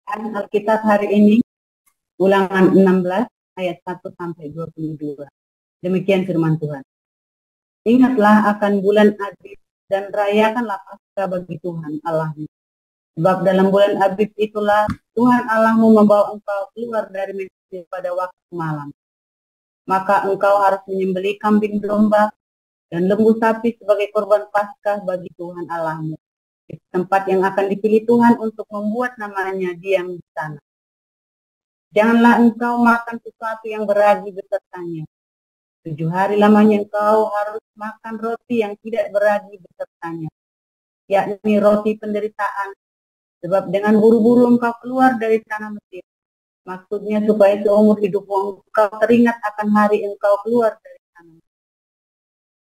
Alkitab hari ini Ulangan 16 ayat 1 sampai 22. Demikian firman Tuhan. Ingatlah akan bulan Abib dan rayakanlah Paskah bagi Tuhan Allahmu. Sebab dalam bulan Abib itulah Tuhan Allahmu membawa engkau keluar dari Mesir pada waktu malam. Maka engkau harus menyembelih kambing domba dan lembu sapi sebagai korban Paskah bagi Tuhan Allahmu di tempat yang akan dipilih Tuhan untuk membuat namanya diam di sana. Janganlah engkau makan sesuatu yang beragi besertanya. 7 hari lamanya engkau harus makan roti yang tidak beragi besertanya, yakni roti penderitaan, sebab dengan buru-buru engkau keluar dari tanah Mesir. Maksudnya supaya seumur hidupmu engkau teringat akan hari engkau keluar dari tanah Mesir.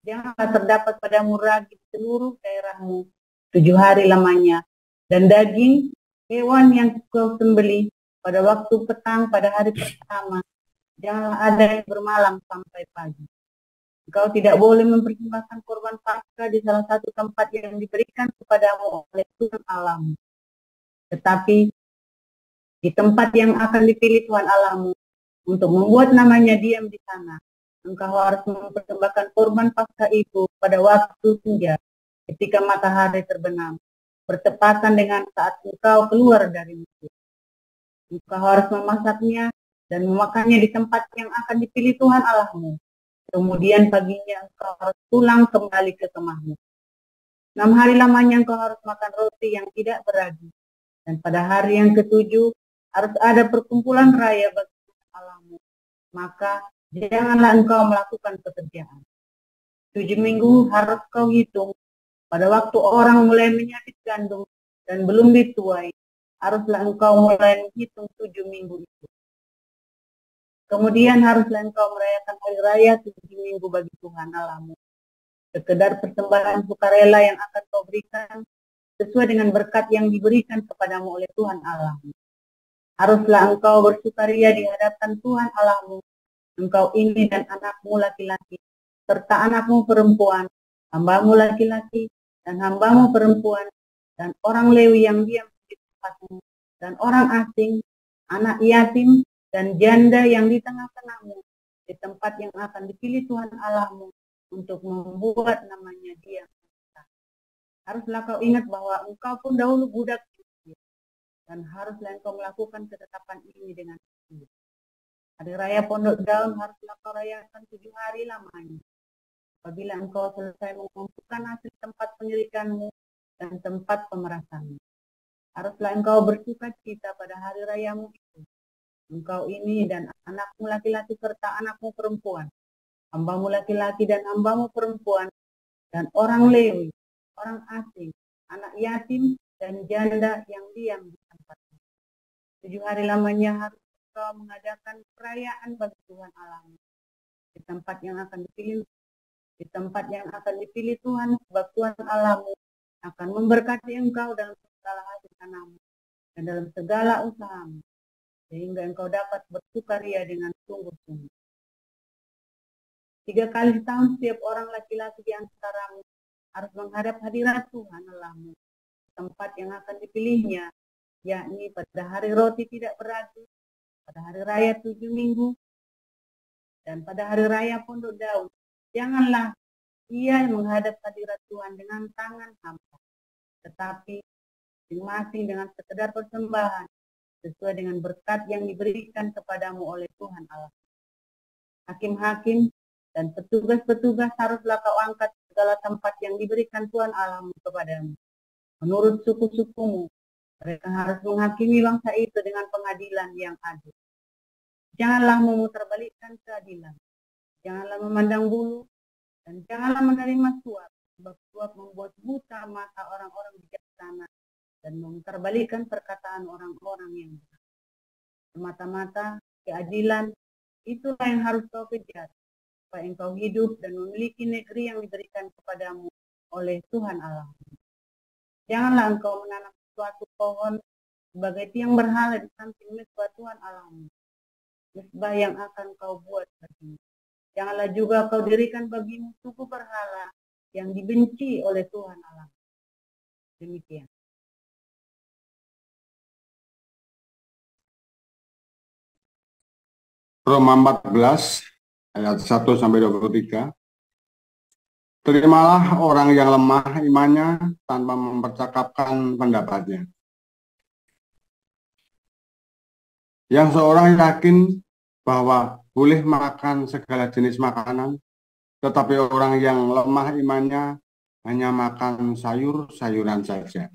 Janganlah terdapat padamu ragi di seluruh daerahmu 7 hari lamanya, dan daging hewan yang kau sembelih pada waktu petang pada hari pertama, janganlah ada yang bermalam sampai pagi. Engkau tidak boleh mempersembahkan korban Paskah di salah satu tempat yang diberikan kepadamu oleh Tuhan Allahmu. Tetapi di tempat yang akan dipilih Tuhan Allahmu untuk membuat namanya diam di sana, engkau harus mempersembahkan korban Paskah itu pada waktu senja ketika matahari terbenam, bertepatan dengan saat engkau keluar dari Mesir. Engkau harus memasaknya dan memakannya di tempat yang akan dipilih Tuhan Allahmu. Kemudian paginya engkau harus pulang kembali ke kemahmu. 6 hari lamanya engkau harus makan roti yang tidak beragi. Dan pada hari yang ke-7 harus ada perkumpulan raya bagi Tuhan Allahmu. Maka janganlah engkau melakukan pekerjaan. 7 minggu harus kau hitung. Pada waktu orang mulai menyabit gandum dan belum dituai, haruslah engkau mulai menghitung 7 minggu itu. Kemudian haruslah engkau merayakan hari raya 7 minggu bagi Tuhan Allahmu. Sekedar persembahan sukarela yang akan kau berikan sesuai dengan berkat yang diberikan kepadamu oleh Tuhan Allahmu. Haruslah engkau bersukaria di hadapan Tuhan Allahmu, engkau ini dan anakmu laki-laki, serta anakmu perempuan, hambamu laki-laki dan hambamu perempuan, dan orang Lewi yang diam di tempatmu, dan orang asing, anak yatim, dan janda yang di tengah-tengahmu, di tempat yang akan dipilih Tuhan Allahmu untuk membuat namanya diam. Haruslah kau ingat bahwa engkau pun dahulu budak Mesir, dan haruslah engkau melakukan ketetapan ini dengan sungguh. Hari raya Pondok Daun haruslah kau rayakan 7 hari lamanya. Apabila engkau selesai mengumpulkan hasil tempat penyirikanmu dan tempat pemerasanmu, haruslah engkau bersuka cita pada hari rayamu itu. Engkau ini dan anakmu laki-laki serta anakmu perempuan, hambamu laki-laki dan hambamu perempuan, dan orang Lewi, orang asing, anak yatim, dan janda yang diam di tempatmu. 7 hari lamanya harus engkau mengadakan perayaan bagi Tuhan Allahmu di tempat yang akan dipilih Tuhan, sebab Tuhan Allahmu akan memberkati engkau dalam segala hasil tanahmu dan dalam segala usahamu, sehingga engkau dapat bersukaria dengan sungguh-sungguh. 3 kali setahun setiap orang laki-laki di antaramu harus menghadap hadirat Tuhan Allahmu, tempat yang akan dipilihnya, yakni pada hari roti tidak beragi, pada hari raya 7 minggu, dan pada hari raya Pondok Daun. Janganlah ia menghadap hadirat Tuhan dengan tangan hampa, tetapi masing-masing dengan sekedar persembahan sesuai dengan berkat yang diberikan kepadamu oleh Tuhan Allah. Hakim-hakim dan petugas-petugas haruslah kau angkat segala tempat yang diberikan Tuhan Allahmu kepadamu. Menurut suku-sukumu, mereka harus menghakimi bangsa itu dengan pengadilan yang adil. Janganlah memutarbalikkan keadilan, janganlah memandang bulu, dan janganlah menerima suap, sebab suap membuat buta mata orang-orang bijaksana dan memutarbalikkan perkataan orang-orang yang benar. Semata-mata keadilan itulah yang harus kau kejar, supaya engkau hidup dan memiliki negeri yang diberikan kepadamu oleh Tuhan Allah. Janganlah engkau menanam suatu pohon sebagai tiang berhala di samping mesbah Tuhan Allahmu, mesbah yang akan kau buat bagimu. Janganlah juga kau dirikan bagimu suku berhala yang dibenci oleh Tuhan Allah. Demikian. Roma 14 ayat 1-23. Terimalah orang yang lemah imannya tanpa mempercakapkan pendapatnya. Yang seorang yakin bahwa boleh makan segala jenis makanan, tetapi orang yang lemah imannya hanya makan sayur-sayuran saja.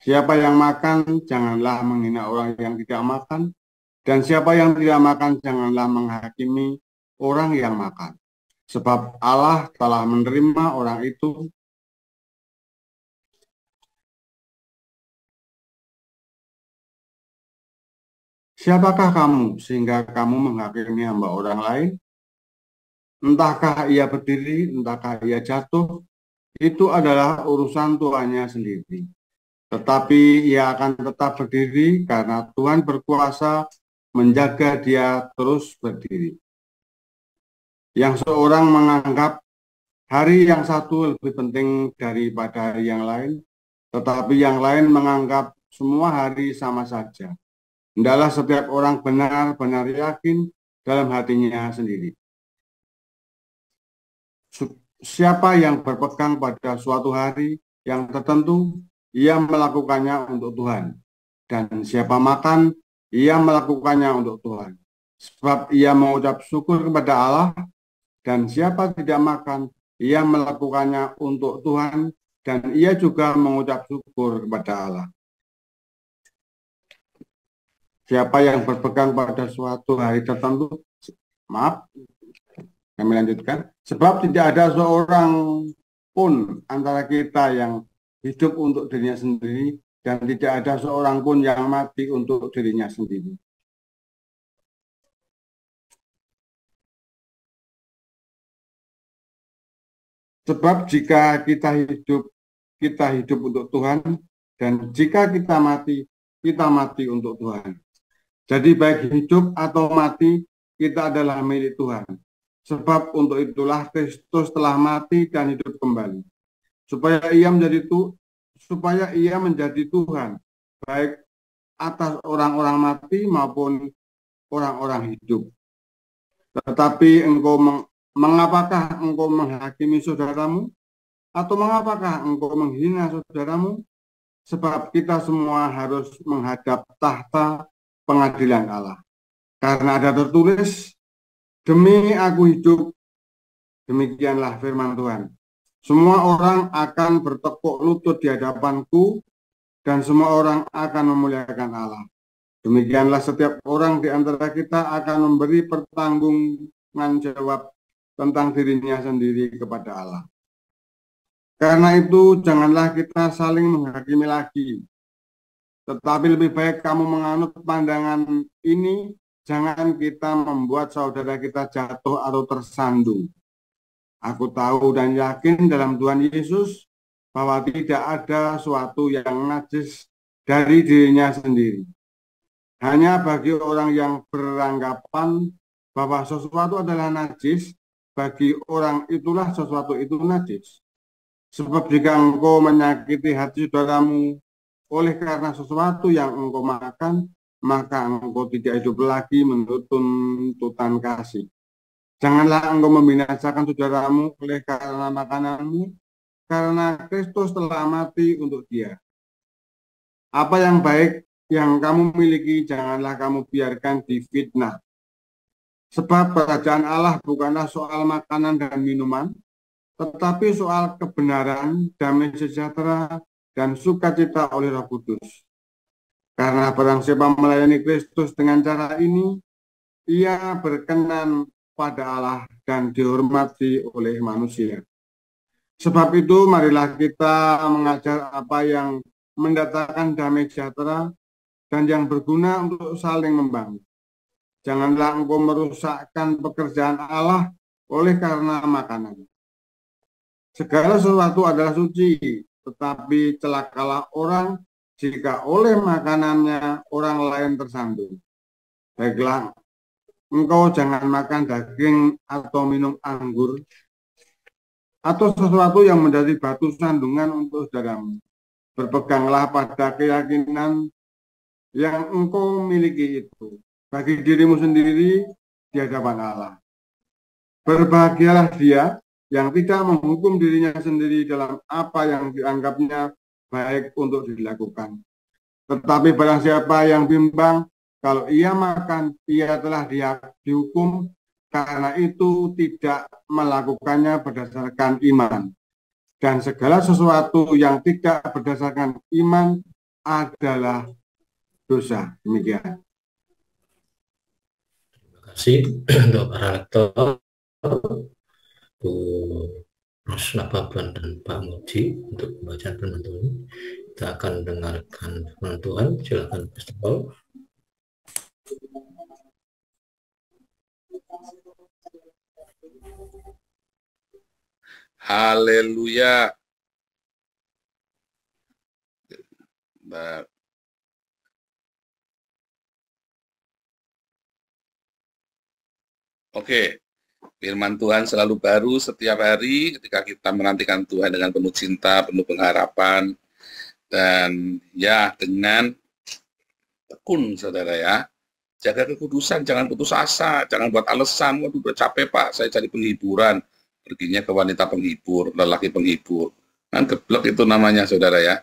Siapa yang makan, janganlah menghina orang yang tidak makan, dan siapa yang tidak makan, janganlah menghakimi orang yang makan. Sebab Allah telah menerima orang itu. Siapakah kamu sehingga kamu menghakimi hamba orang lain? Entahkah ia berdiri, entahkah ia jatuh, itu adalah urusan Tuhannya sendiri. Tetapi ia akan tetap berdiri karena Tuhan berkuasa menjaga dia terus berdiri. Yang seorang menganggap hari yang satu lebih penting daripada hari yang lain, tetapi yang lain menganggap semua hari sama saja. Hendaklah setiap orang benar-benar yakin dalam hatinya sendiri. Siapa yang berpegang pada suatu hari yang tertentu, ia melakukannya untuk Tuhan. Dan siapa makan, ia melakukannya untuk Tuhan. Sebab ia mengucap syukur kepada Allah, dan siapa tidak makan, ia melakukannya untuk Tuhan, dan ia juga mengucap syukur kepada Allah. Siapa yang berpegang pada suatu hari tertentu, maaf, kami lanjutkan. Sebab tidak ada seorang pun antara kita yang hidup untuk dirinya sendiri, dan tidak ada seorang pun yang mati untuk dirinya sendiri. Sebab jika kita hidup untuk Tuhan, dan jika kita mati untuk Tuhan. Jadi baik hidup atau mati, kita adalah milik Tuhan. Sebab untuk itulah Kristus telah mati dan hidup kembali. Supaya ia menjadi Tuhan, baik atas orang-orang mati maupun orang-orang hidup. Tetapi mengapakah engkau menghakimi saudaramu? Atau mengapakah engkau menghina saudaramu? Sebab kita semua harus menghadap tahta pengadilan Allah. Karena ada tertulis, demi aku hidup, demikianlah firman Tuhan. Semua orang akan bertekuk lutut di hadapanku, dan semua orang akan memuliakan Allah. Demikianlah setiap orang di antara kita akan memberi pertanggungjawaban jawab tentang dirinya sendiri kepada Allah. Karena itu janganlah kita saling menghakimi lagi. Tetapi lebih baik kamu menganut pandangan ini, jangan kita membuat saudara kita jatuh atau tersandung. Aku tahu dan yakin dalam Tuhan Yesus bahwa tidak ada suatu yang najis dari dirinya sendiri. Hanya bagi orang yang beranggapan bahwa sesuatu adalah najis, bagi orang itulah sesuatu itu najis. Sebab jika engkau menyakiti hati saudaramu oleh karena sesuatu yang engkau makan, maka engkau tidak hidup lagi menurut tuntutan kasih. Janganlah engkau membinasakan saudaramu oleh karena makananmu, karena Kristus telah mati untuk dia. Apa yang baik yang kamu miliki, janganlah kamu biarkan difitnah. Sebab kerajaan Allah bukanlah soal makanan dan minuman, tetapi soal kebenaran, damai sejahtera, dan sukacita oleh Roh Kudus. Karena barang siapa melayani Kristus dengan cara ini, ia berkenan pada Allah dan dihormati oleh manusia. Sebab itu marilah kita mengajar apa yang mendatangkan damai sejahtera dan yang berguna untuk saling membangun. Janganlah engkau merusakkan pekerjaan Allah oleh karena makanan. Segala sesuatu adalah suci, tetapi celakalah orang jika oleh makanannya orang lain tersandung. Baiklah, engkau jangan makan daging atau minum anggur, atau sesuatu yang menjadi batu sandungan untuk saudaramu. Berpeganglah pada keyakinan yang engkau miliki itu bagi dirimu sendiri di hadapan Allah. Berbahagialah dia yang tidak menghukum dirinya sendiri dalam apa yang dianggapnya baik untuk dilakukan. Tetapi barang siapa yang bimbang, kalau ia makan, ia telah dihukum karena itu tidak melakukannya berdasarkan iman. Dan segala sesuatu yang tidak berdasarkan iman adalah dosa. Demikian. Terima kasih untuk para lektor, Bu Rosna Baban dan Pak Moji untuk pembacaan firman Tuhan. Kita akan dengarkan firman Tuhan. Silakan Pastor Paul. Haleluya. Oke, firman Tuhan selalu baru setiap hari ketika kita menantikan Tuhan dengan penuh cinta, penuh pengharapan, dan ya dengan tekun, saudara ya. Jaga kekudusan, jangan putus asa, jangan buat alasan, waduh udah capek Pak, saya cari penghiburan, perginya ke wanita penghibur, lelaki penghibur. Kan geblek itu namanya, saudara ya.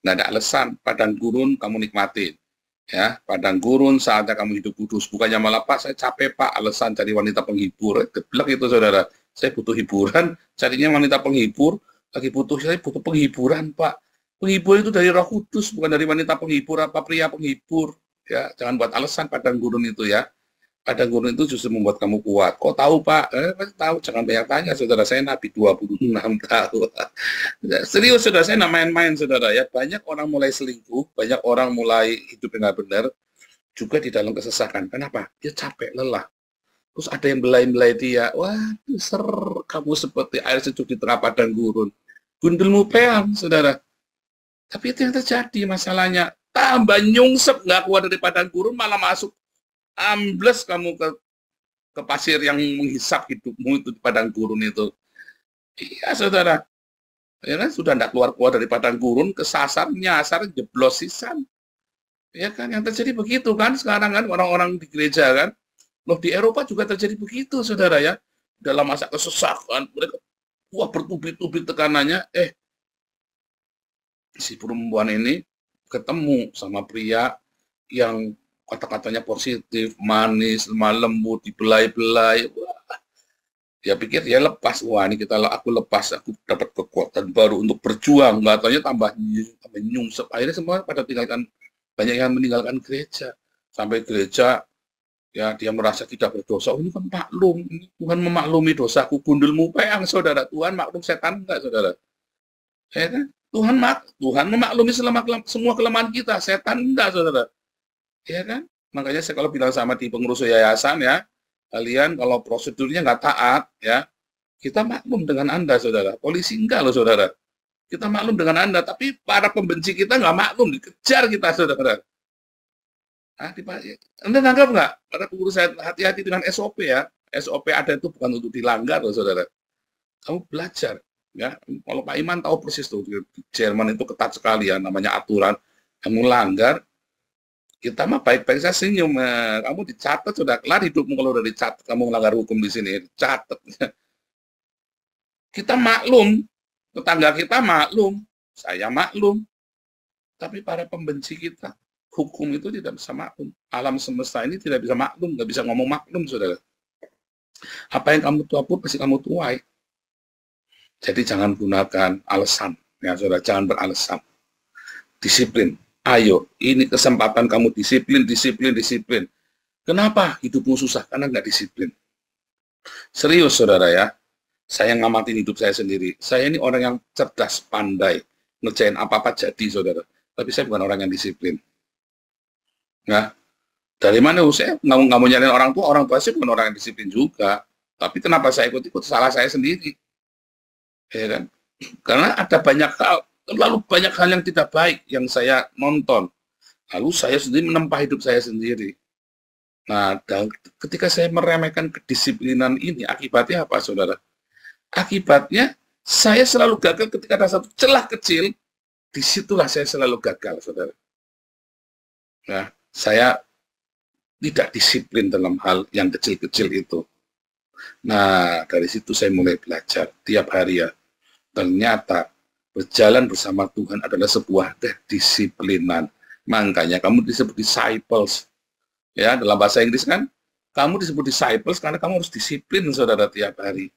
Nggak ada alasan, padang gurun kamu nikmatin. Ya, padang gurun saatnya kamu hidup kudus. Bukannya malah Pak, saya capek Pak, alasan cari wanita penghibur. Geblek itu, saudara. Saya butuh hiburan, carinya wanita penghibur, lagi butuh, saya butuh penghiburan Pak. Penghibur itu dari Roh Kudus, bukan dari wanita penghibur apa pria penghibur. Ya, jangan buat alasan padang gurun itu ya. Padang gurun itu justru membuat kamu kuat. Kok tahu Pak? Pasti tahu. Jangan banyak tanya, saudara. Saya Nabi 26 tahun. Serius, saudara. Saya nggak main-main, saudara. Ya, banyak orang mulai selingkuh, banyak orang mulai hidup yang nggak benar, juga di dalam kesesakan. Kenapa? Dia capek, lelah. Terus ada yang belai-belai dia. Waduh, kamu seperti air sejuk di tengah padang gurun. Gundulmu peang, saudara. Tapi itu yang terjadi masalahnya. Tambah nyungsep, nggak keluar dari padang gurun, malah masuk ambles kamu ke pasir yang menghisap hidupmu itu di padang gurun itu. Iya, saudara. Ya kan, sudah tidak keluar dari padang gurun, kesasar, nyasar, jeblos sisan. Ya kan, yang terjadi begitu kan sekarang kan orang-orang di gereja kan. Loh, di Eropa juga terjadi begitu, saudara ya. Dalam masa kesesakan, mereka bertubi-tubi tekanannya, si perempuan ini ketemu sama pria yang kata-katanya positif, manis, lemah lembut, dibelai-belai. Dia pikir dia lepas, wah ini aku lepas, aku dapat kekuatan baru untuk berjuang. Nggak taunya tambah nyungsep. Akhirnya semua pada banyak yang meninggalkan gereja. Sampai gereja, ya dia merasa tidak berdosa. Oh, ini kan maklum, Tuhan memaklumi dosaku, gundulmu peang, saudara. Tuhan maklum setan enggak, saudara? Ya kan? Tuhan memaklumi semua kelemahan kita, setan enggak, saudara. Ya kan? Makanya saya kalau bilang sama di pengurus yayasan ya, kalian kalau prosedurnya nggak taat ya, kita maklum dengan Anda, saudara. Polisi enggak loh, saudara. Kita maklum dengan Anda, tapi para pembenci kita nggak maklum, dikejar kita, saudara. Anda nganggap nggak? Para pengurus saya hati-hati dengan SOP ya. SOP ada itu bukan untuk dilanggar loh, saudara. Kamu belajar. Ya, kalau Pak Iman tahu persis tuh, di Jerman itu ketat sekali ya, namanya aturan. Kamu langgar, kita mah baik-baik saja senyum. Kamu dicatat, sudah kelar hidupmu kalau udah dicatat. Kamu melanggar hukum di sini, dicatat. Kita maklum, tetangga kita maklum, saya maklum. Tapi para pembenci kita, hukum itu tidak bisa maklum. Alam semesta ini tidak bisa maklum, nggak bisa ngomong maklum, saudara. Apa yang kamu tuapur, pasti kamu tuai. Jadi jangan gunakan alasan, ya saudara, jangan beralasan. Disiplin. Ayo, ini kesempatan kamu disiplin. Kenapa hidupmu susah? Karena nggak disiplin. Serius, saudara ya. Saya ngamatin hidup saya sendiri. Saya ini orang yang cerdas, pandai, ngerjain apa-apa jadi, saudara. Tapi saya bukan orang yang disiplin. Nah, dari mana saya nggak mau nyariin orang tua saya bukan orang yang disiplin juga. Tapi kenapa saya ikut-ikut? Salah saya sendiri. Ya kan? Karena ada terlalu banyak hal yang tidak baik yang saya nonton. Lalu saya sendiri menempa hidup saya sendiri. Nah, ketika saya meremehkan kedisiplinan ini, akibatnya apa, saudara? Akibatnya saya selalu gagal ketika ada satu celah kecil, disitulah saya selalu gagal, saudara. Ya, saya tidak disiplin dalam hal yang kecil-kecil itu. Nah, dari situ saya mulai belajar tiap hari ya. Ternyata berjalan bersama Tuhan adalah sebuah kedisiplinan. Makanya kamu disebut disciples. Ya, dalam bahasa Inggris kan, kamu disebut disciples karena kamu harus disiplin, saudara, tiap hari.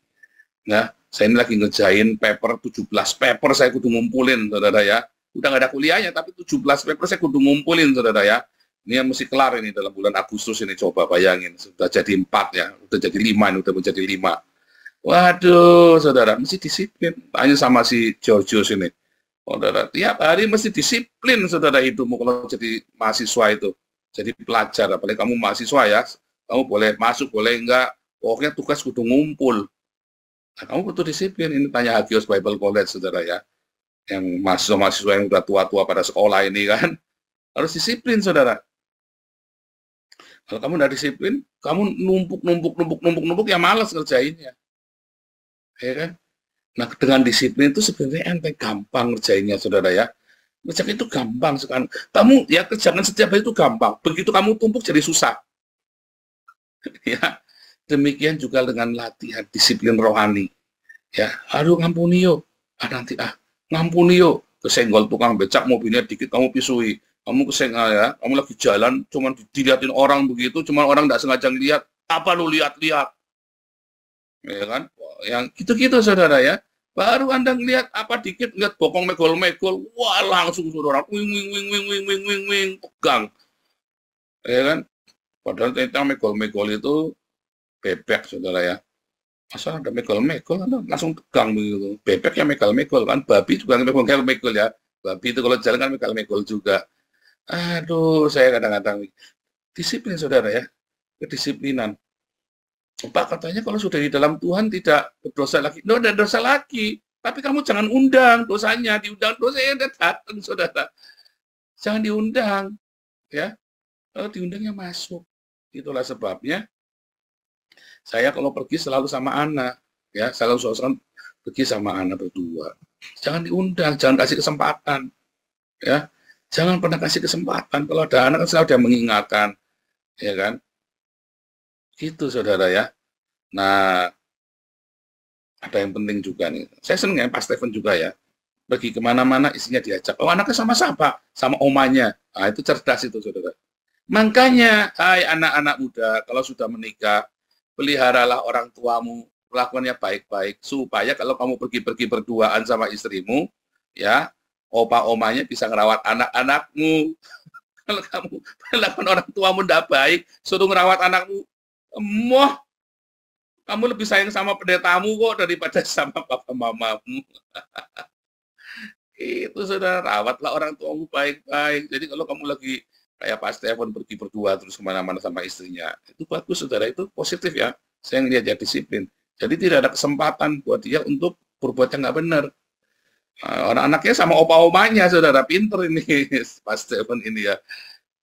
Nah, saya ini lagi ngerjain paper 17 paper saya kudu ngumpulin, saudara ya. Udah nggak ada kuliahnya, tapi 17 paper saya kudu ngumpulin, saudara ya. Ini yang mesti kelar ini dalam bulan Agustus ini, coba bayangin. Sudah jadi 4 ya, udah jadi 5, ini udah menjadi 5. Waduh, saudara, mesti disiplin. Tanya sama si Georgios ini. Saudara, tiap hari mesti disiplin, saudara, hidupmu kalau jadi mahasiswa itu. Jadi pelajar, apalagi kamu mahasiswa ya, kamu boleh masuk, boleh enggak, pokoknya tugas kudu ngumpul. Nah, kamu butuh disiplin, ini tanya Hagios Bible College, saudara ya. Yang mahasiswa-mahasiswa yang udah tua-tua pada sekolah ini kan, harus disiplin, saudara. Kalau kamu nggak disiplin, kamu numpuk, ya malas ngerjainnya. Ya kan? Nah, dengan disiplin itu sebenarnya enteng, gampang ngerjainnya, saudara ya. Ngerjain itu gampang sekarang. Kamu ya kerjakan setiap hari itu gampang. Begitu kamu tumpuk jadi susah. Ya, demikian juga dengan latihan disiplin rohani. Ya, aduh ngampuni yo. Nanti ngampuni yo. Kesenggol tukang becak mobilnya dikit kamu pisui. Kamu kesenggol ya, kamu lagi jalan, cuman dilihatin orang begitu, cuman orang nggak sengaja ngeliat, apa lu lihat-lihat, ya kan? Yang gitu-gitu, saudara ya. Baru Anda ngeliat apa dikit, lihat bokong megol-megol, wah langsung saudara, wing, pegang, ya kan? Padahal ternyata megol-megol itu bebek, saudara ya. Masa ada megol-megol, langsung pegang begitu. Bebek ya megol-megol kan, babi juga megol-megol ya. Babi itu kalau jalan kan megol-megol juga. Aduh, saya kadang-kadang disiplin, saudara ya, kedisiplinan. Pak katanya kalau sudah di dalam Tuhan tidak berdosa lagi. No, ada dosa lagi. Tapi kamu jangan undang dosanya, diundang dosanya datang, saudara. Jangan diundang, ya. Kalau diundangnya masuk. Itulah sebabnya saya kalau pergi selalu sama anak, ya, selalu pergi sama anak berdua. Jangan diundang, jangan kasih kesempatan, ya. Jangan pernah kasih kesempatan. Kalau ada anak kan selalu dia mengingatkan, ya kan? Gitu, saudara ya. Nah, ada yang penting juga nih. Saya senang ya Pak Stephen juga ya. Pergi kemana-mana isinya diajak. Oh, anaknya sama siapa? Sama omanya. Nah, itu cerdas itu, saudara. Makanya, hai anak-anak muda, kalau sudah menikah, peliharalah orang tuamu, lakukannya baik-baik, supaya kalau kamu pergi-pergi berduaan sama istrimu, ya, opa-omanya bisa ngerawat anak-anakmu. Kalau kamu perlakuan orang tuamu tidak baik, suruh ngerawat anakmu, emoh, kamu lebih sayang sama pendetamu kok daripada sama papa mamamu. Itu saudara, rawatlah orang tuamu baik-baik. Jadi kalau kamu lagi kayak Pak Stefan pergi berdua terus kemana-mana sama istrinya, itu bagus, saudara, itu positif ya. Saya ngelihat dia disiplin. Jadi tidak ada kesempatan buat dia untuk berbuat yang nggak benar. Orang anaknya sama opa-omanya, saudara, pinter ini Pak Stephen ini ya,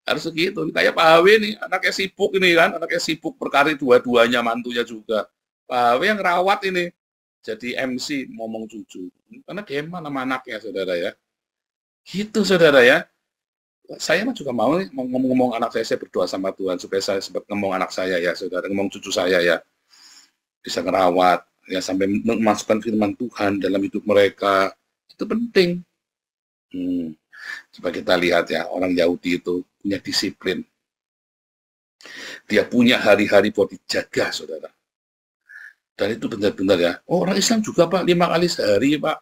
harus segitu. Kayak Pak Hawi nih, anaknya sibuk ini kan, anaknya sibuk berkarir dua-duanya, mantunya juga. Pak Hawi yang rawat ini, jadi MC ngomong cucu, karena dia sama anaknya, saudara ya. Gitu, saudara ya. Saya mah juga mau nih, ngomong-ngomong anak saya berdoa sama Tuhan supaya saya sempat ngomong anak saya ya, saudara, ngomong cucu saya ya, bisa ngerawat ya, sampai memasukkan firman Tuhan dalam hidup mereka. Itu penting. Coba kita lihat ya, orang Yahudi itu punya disiplin. Dia punya hari-hari buat dijaga, saudara. Dan itu benar-benar ya. Oh, orang Islam juga, Pak, 5 kali sehari, Pak.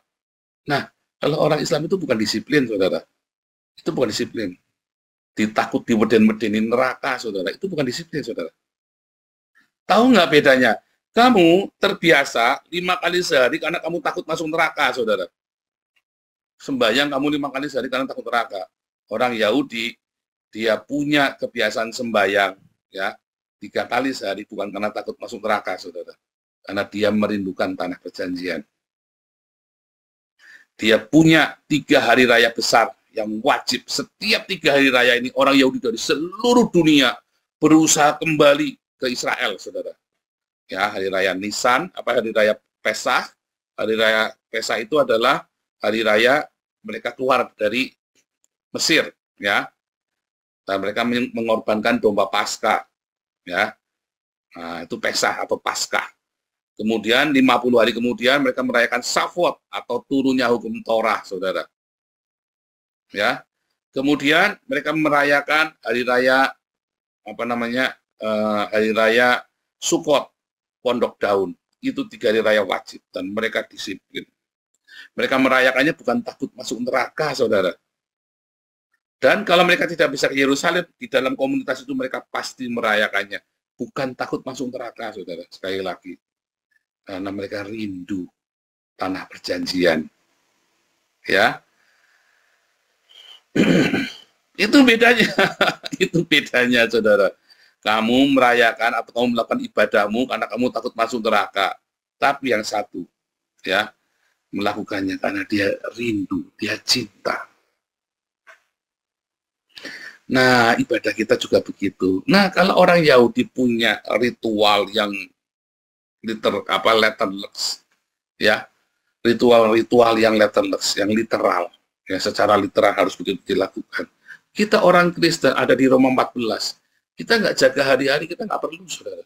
Nah, kalau orang Islam itu bukan disiplin, saudara. Itu bukan disiplin. Ditakut diweden-wedenin neraka, saudara. Itu bukan disiplin, saudara. Tahu nggak bedanya? Kamu terbiasa 5 kali sehari karena kamu takut masuk neraka, saudara. Sembahyang kamu 5 kali sehari karena takut neraka. Orang Yahudi, dia punya kebiasaan sembahyang ya 3 kali sehari bukan karena takut masuk neraka, saudara. Karena dia merindukan tanah perjanjian. Dia punya 3 hari raya besar yang wajib. Setiap 3 hari raya ini orang Yahudi dari seluruh dunia berusaha kembali ke Israel, saudara. Ya, hari raya Nisan, hari raya Pesach. Hari raya Pesach itu adalah hari raya mereka keluar dari Mesir, ya. Dan mereka mengorbankan domba Paskah, ya. Nah, itu Pesah atau Paskah. Kemudian 50 hari kemudian mereka merayakan Shavuot atau turunnya hukum Torah, saudara. Ya. Kemudian mereka merayakan hari raya hari raya Sukot, Pondok Daun. Itu 3 hari raya wajib dan mereka disiplin. Mereka merayakannya bukan takut masuk neraka, saudara. Dan kalau mereka tidak bisa ke Yerusalem, di dalam komunitas itu mereka pasti merayakannya. Bukan takut masuk neraka, saudara. Sekali lagi. Karena mereka rindu tanah perjanjian. Ya. Itu bedanya. Itu bedanya, saudara. Kamu merayakan atau kamu melakukan ibadahmu karena kamu takut masuk neraka. Tapi yang satu, ya, melakukannya karena dia rindu, dia cinta. Nah, ibadah kita juga begitu. Nah, kalau orang Yahudi punya ritual yang letterless, ya, ritual yang letterless, yang literal, ya, secara literal harus begitu dilakukan. Kita orang Kristen ada di Roma 14, kita nggak jaga hari-hari, kita nggak perlu, saudara.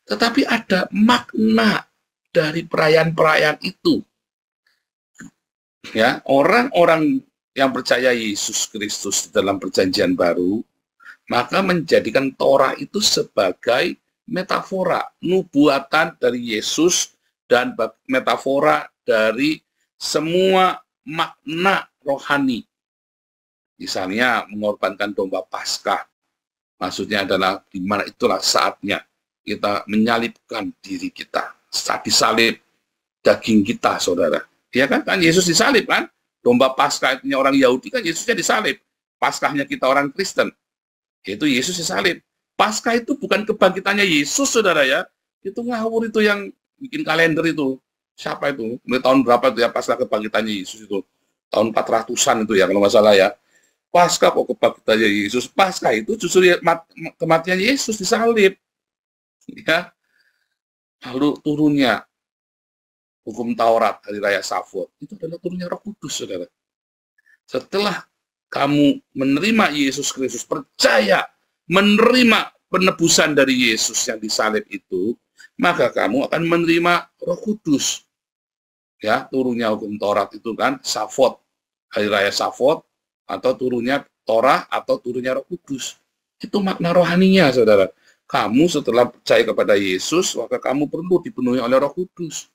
Tetapi ada makna dari perayaan-perayaan itu. Ya, orang-orang yang percaya Yesus Kristus dalam perjanjian baru, maka menjadikan Torah itu sebagai metafora, nubuatan dari Yesus dan metafora dari semua makna rohani. Misalnya mengorbankan domba Paskah, maksudnya adalah di mana itulah saatnya kita menyalibkan diri kita, saat disalib daging kita, saudara. Ya kan Yesus disalib kan? Domba Paskah itu orang Yahudi kan Yesusnya disalib. Paskahnya kita orang Kristen, yaitu Yesus disalib. Paskah itu bukan kebangkitannya Yesus, saudara ya. Itu ngawur itu yang bikin kalender itu. Siapa itu? Mulai tahun berapa itu ya Paskah kebangkitannya Yesus itu? Tahun 400-an itu ya kalau nggak salah ya. Paskah kok kebangkitannya Yesus? Paskah itu justru kematian Yesus disalib. Ya. Lalu turunnya hukum Taurat, hari raya Shavuot, itu adalah turunnya Roh Kudus, saudara. Setelah kamu menerima Yesus Kristus, percaya, menerima penebusan dari Yesus yang disalib itu, maka kamu akan menerima Roh Kudus. Ya, turunnya hukum Taurat itu kan, Shavuot, hari raya Shavuot, atau turunnya Torah, atau turunnya Roh Kudus. Itu makna rohaninya, saudara. Kamu setelah percaya kepada Yesus, maka kamu perlu dipenuhi oleh Roh Kudus.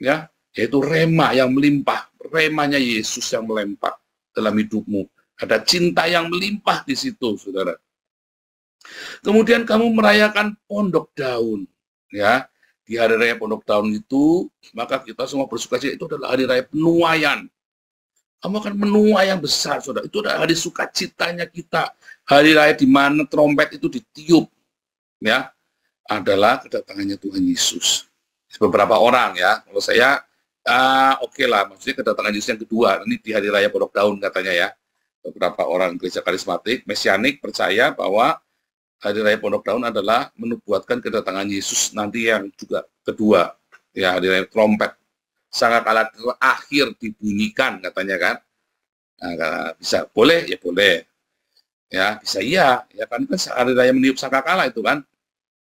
Ya, yaitu rema yang melimpah, remanya Yesus yang melimpah dalam hidupmu. Ada cinta yang melimpah di situ, saudara. Kemudian kamu merayakan Pondok Daun, ya. Di hari raya Pondok Daun itu, maka kita semua bersukacita, itu adalah hari raya penuaian. Kamu akan menuai yang besar, saudara. Itu adalah hari sukacitanya kita. Hari raya di mana trompet itu ditiup, ya, adalah kedatangannya Tuhan Yesus. Beberapa orang ya, kalau saya oke lah, maksudnya kedatangan Yesus yang kedua, ini di hari raya Pondok Daun katanya ya. Beberapa orang gereja karismatik, mesianik percaya bahwa hari raya Pondok Daun adalah menubuatkan kedatangan Yesus nanti yang juga kedua, ya, hari raya trompet. Sangkakala terakhir dibunyikan katanya kan. Nah, bisa boleh ya boleh. Ya, bisa iya, ya kan hari raya meniup sangkakala itu kan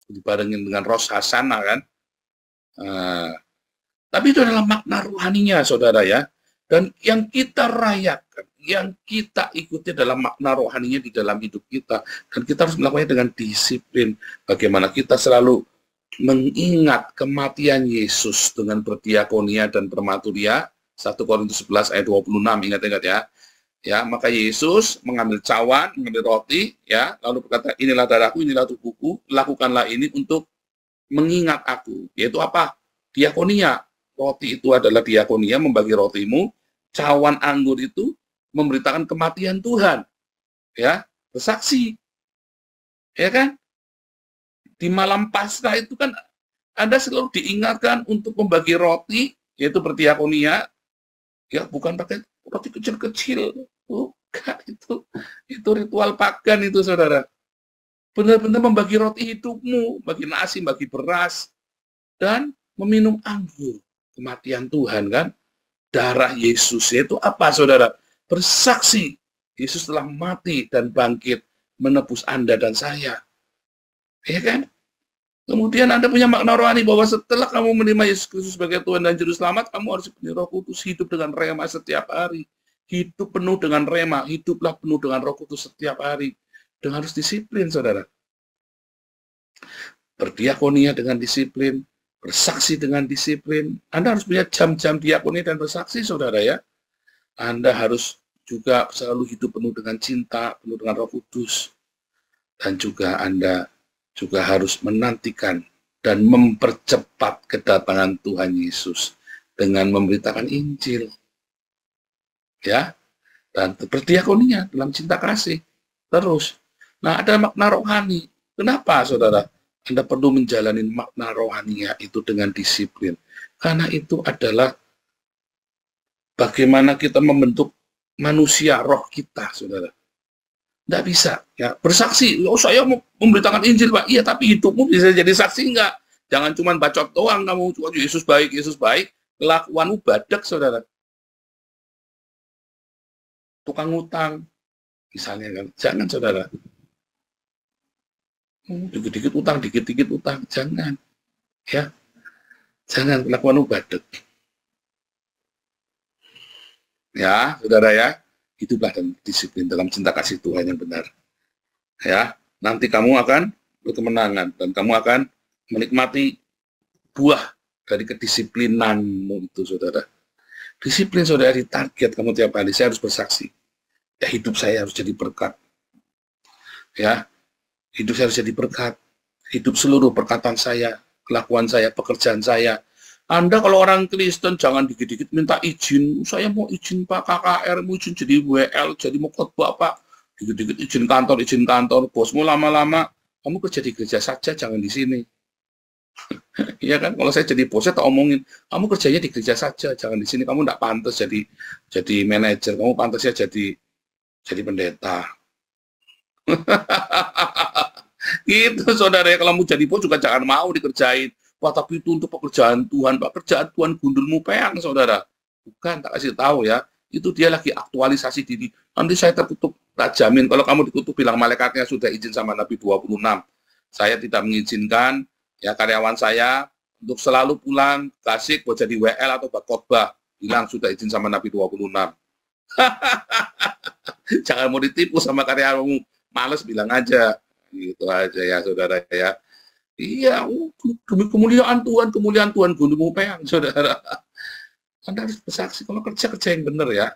dibarengin dengan Rosh Hashanah kan. Tapi itu adalah makna rohaninya, saudara ya. Dan yang kita rayakan, yang kita ikuti dalam makna rohaninya di dalam hidup kita. Dan kita harus melakukannya dengan disiplin. Bagaimana kita selalu mengingat kematian Yesus dengan berdiakonia dan bermaturia. 1 Korintus 11 ayat 26, ingat-ingat ya. Ya, maka Yesus mengambil cawan, mengambil roti, ya, lalu berkata, inilah darahku, inilah tubuhku, lakukanlah ini untuk mengingat aku, yaitu apa? Diakonia. Roti itu adalah diakonia, membagi rotimu. Cawan anggur itu memberitakan kematian Tuhan. Ya, bersaksi. Ya kan? Di malam Paskah itu kan Anda selalu diingatkan untuk membagi roti, yaitu berdiakonia. Ya, bukan pakai roti kecil-kecil. Bukan, itu ritual pagan itu, saudara. Benar-benar membagi roti hidupmu, bagi nasi, bagi beras, dan meminum anggur. Kematian Tuhan kan, darah Yesus itu apa, saudara? Bersaksi Yesus telah mati dan bangkit menebus Anda dan saya. Ya kan? Kemudian Anda punya makna rohani bahwa setelah kamu menerima Yesus Kristus sebagai Tuhan dan Juru Selamat, kamu harus punya Roh Kudus, hidup dengan rema setiap hari. Hidup penuh dengan rema, hiduplah penuh dengan Roh Kudus setiap hari. Dan harus disiplin, saudara. Berdiakonia dengan disiplin, bersaksi dengan disiplin. Anda harus punya jam-jam diakoni dan bersaksi, saudara ya. Anda harus juga selalu hidup penuh dengan cinta, penuh dengan Roh Kudus. Dan juga Anda juga harus menantikan dan mempercepat kedatangan Tuhan Yesus dengan memberitakan Injil. Ya, dan berdiakonia dalam cinta kasih. Terus, nah ada makna rohani. Kenapa, saudara? Anda perlu menjalani makna rohaninya itu dengan disiplin. Karena itu adalah bagaimana kita membentuk manusia roh kita, saudara. Tidak bisa, ya bersaksi. Oh, saya mau memberitakan Injil, Pak. Iya, tapi hidupmu bisa jadi saksi enggak? Jangan cuma bacot doang kamu. Yesus baik, Yesus baik. Kelakuanmu badak, saudara. Tukang utang, misalnya kan. Jangan, saudara. Dikit-dikit utang, dikit-dikit utang. Jangan. Ya. Jangan, kelakuanmu badak. Ya, saudara ya. Hiduplah dan disiplin dalam cinta kasih Tuhan yang benar. Ya, nanti kamu akan berkemenangan dan kamu akan menikmati buah dari kedisiplinanmu itu, saudara. Disiplin, saudara, ditarget kamu tiap hari. Saya harus bersaksi. Ya, hidup saya harus jadi berkat. Ya, hidup saya harus jadi berkat. Hidup seluruh perkataan saya, kelakuan saya, pekerjaan saya. Anda kalau orang Kristen jangan dikit-dikit minta izin. Saya mau izin Pak KKR, mau izin jadi WL, jadi mau khotbah Pak. Dikit-dikit izin kantor. Bosmu lama-lama, kamu kerja di gereja saja, jangan di sini. Iya kan? Kalau saya jadi bosnya tak omongin, kamu kerjanya di gereja saja, jangan di sini. Kamu tidak pantas jadi manajer, kamu pantasnya jadi pendeta. Gitu, saudara ya. Kalau mau jadi bos juga jangan mau dikerjain. Wah, tapi itu untuk pekerjaan Tuhan, Pak. Kerjaan Tuhan gundulmu peang, saudara. Bukan, tak kasih tahu ya. Itu dia lagi aktualisasi diri. Nanti saya tertutup, tak jamin. Kalau kamu ditutup, bilang malaikatnya sudah izin sama Nabi 26. Saya tidak mengizinkan ya karyawan saya untuk selalu pulang, kasih buat jadi WL atau buat khotbah. Bilang sudah izin sama Nabi 26. Jangan mau ditipu sama karyawanmu. Males bilang aja. Gitu aja ya, saudara ya. Iya, demi kemuliaan Tuhan gunungmu peang, saudara. Anda harus bersaksi kalau kerja yang benar ya.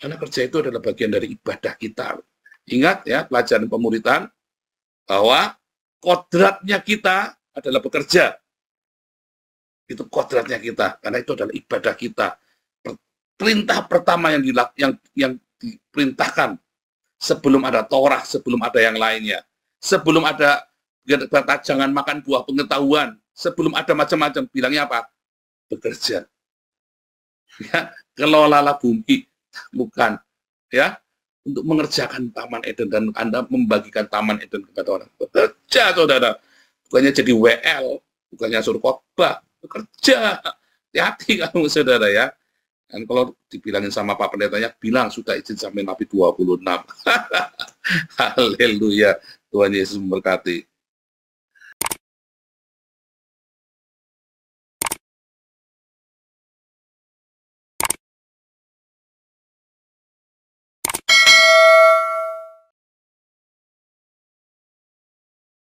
Karena kerja itu adalah bagian dari ibadah kita. Ingat ya, pelajaran pemuritan, bahwa kodratnya kita adalah bekerja. Itu kodratnya kita, karena itu adalah ibadah kita. Perintah pertama yang diperintahkan sebelum ada Taurat, sebelum ada yang lainnya. Sebelum ada kata jangan makan buah pengetahuan, sebelum ada macam-macam, bilangnya apa? Bekerja. Ya, kelolalah bumi, bukan ya, untuk mengerjakan Taman Eden, dan Anda membagikan Taman Eden kepada orang. Bekerja, saudara. Bukannya jadi WL, bukannya suruh khotbah, bekerja. Hati-hati kamu, saudara ya. Dan kalau dibilangin sama Pak Pendetanya, bilang sudah izin sampai Nabi 26. Haleluya. Tuhan Yesus memberkati.